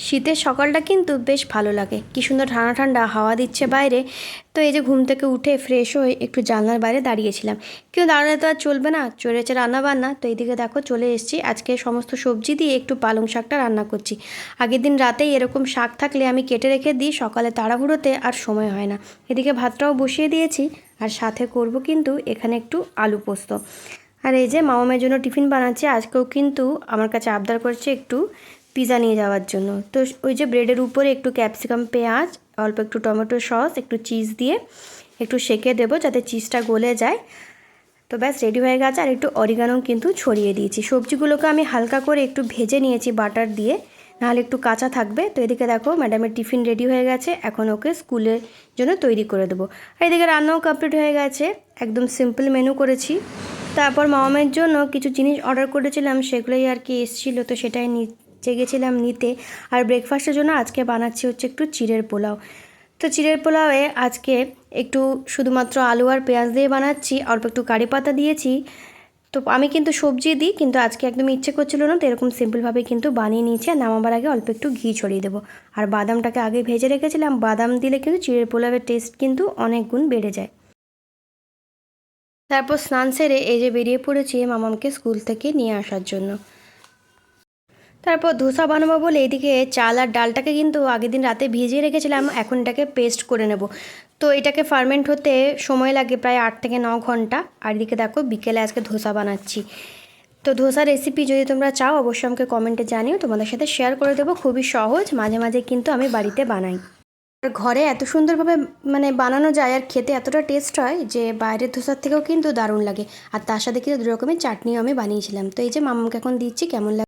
শীতের সকালটা কিন্তু বেশ ভালো লাগে, কি সুন্দর ঠান্ডা ঠান্ডা হাওয়া দিচ্ছে বাইরে। তো এই যে ঘুম থেকে উঠে ফ্রেশ হয়ে একটু জানলার বাইরে দাঁড়িয়েছিলাম, কিন্তু দাঁড়ালে তো আর চলবে না, চলেছে রান্না বান্না। তো এইদিকে দেখো চলে এসেছি, আজকে সমস্ত সবজি দিয়ে একটু পালং শাকটা রান্না করছি। আগের দিন রাতেই এরকম শাক থাকলে আমি কেটে রেখে দিই, সকালে তাড়াহুড়োতে আর সময় হয় না। এদিকে ভাতটাও বসিয়ে দিয়েছি, আর সাথে করব কিন্তু এখানে একটু আলু পোস্ত। আর এই যে মামামের জন্য টিফিন বানাচ্ছি, আজকেও কিন্তু আমার কাছে আবদার করছে একটু পিৎজা নিয়ে যাওয়ার জন্য। তো ওই যে ব্রেডের উপরে একটু ক্যাপসিকাম, পেঁয়াজ, অল্প একটু টমেটো সস, একটু চিজ দিয়ে একটু সেঁকে দেবো যাতে চিজটা গলে যায়। তো ব্যাস রেডি হয়ে গেছে। আর একটু অরিগানো কিন্তু ছড়িয়ে দিয়েছি। সবজিগুলোকে আমি হালকা করে একটু ভেজে নিয়েছি বাটার দিয়ে, নাহলে একটু কাঁচা থাকবে। তো এদিকে দেখো ম্যাডামের টিফিন রেডি হয়ে গেছে, এখন ওকে স্কুলের জন্য তৈরি করে দেবো। আর এদিকে রান্নাও কমপ্লিট হয়ে গেছে, একদম সিম্পল মেনু করেছি। তারপর মামামের জন্য কিছু জিনিস অর্ডার করেছিলাম, সেগুলোই আর কি এসেছিলো, তো সেটাই নিচে গেছিলাম নিতে। আর ব্রেকফাস্টের জন্য আজকে বানাচ্ছি হচ্ছে একটু চিড়ের পোলাও। তো চিড়ের পোলাওয়ে আজকে একটু শুধুমাত্র আলু আর পেঁয়াজ দিয়ে বানাচ্ছি, অল্প একটু কারি পাতা দিয়েছি। তো আমি কিন্তু সবজি দিই, কিন্তু আজকে একদম ইচ্ছে করছিল না, তো এরকম সিম্পলভাবে কিন্তু বানিয়ে নিয়েছি। আর নামাবার আগে অল্প একটু ঘি ছড়িয়ে দেবো। আর বাদামটাকে আগে ভেজে রেখেছিলাম, বাদাম দিলে কিন্তু চিড়ের পোলাওয়ের টেস্ট কিন্তু অনেক গুণ বেড়ে যায়। তারপর স্নান সেরে এই যে বেরিয়ে পড়েছি মামামকে স্কুল থেকে নিয়ে আসার জন্য। তারপর ধোসা বানাবো বলে এদিকে চাল আর ডালটাকে কিন্তু আগের দিন রাতে ভিজিয়ে রেখেছিলাম, এখন এটাকে পেস্ট করে নেব। তো এটাকে ফার্মেন্ট হতে সময় লাগে প্রায় 8 থেকে 9 ঘন্টা। আর এদিকে দেখো বিকেলে আজকে ধোসা বানাচ্ছি। তো ধোসা রেসিপি যদি তোমরা চাও অবশ্যই আমাকে কমেন্টে জানিও, তোমাদের সাথে শেয়ার করে দেবো। খুবই সহজ, মাঝে মাঝে কিন্তু আমি বাড়িতে বানাই। আর ঘরে এত সুন্দরভাবে বানানো যায় আর খেতে এতটা টেস্ট হয় যে বাইরের ধোসার থেকেও কিন্তু দারুণ লাগে। আর তার সাথে কিন্তু 2 রকমের চাটনিও আমি বানিয়েছিলাম। তো এই যে মামাকে এখন দিচ্ছি, কেমন লাগে।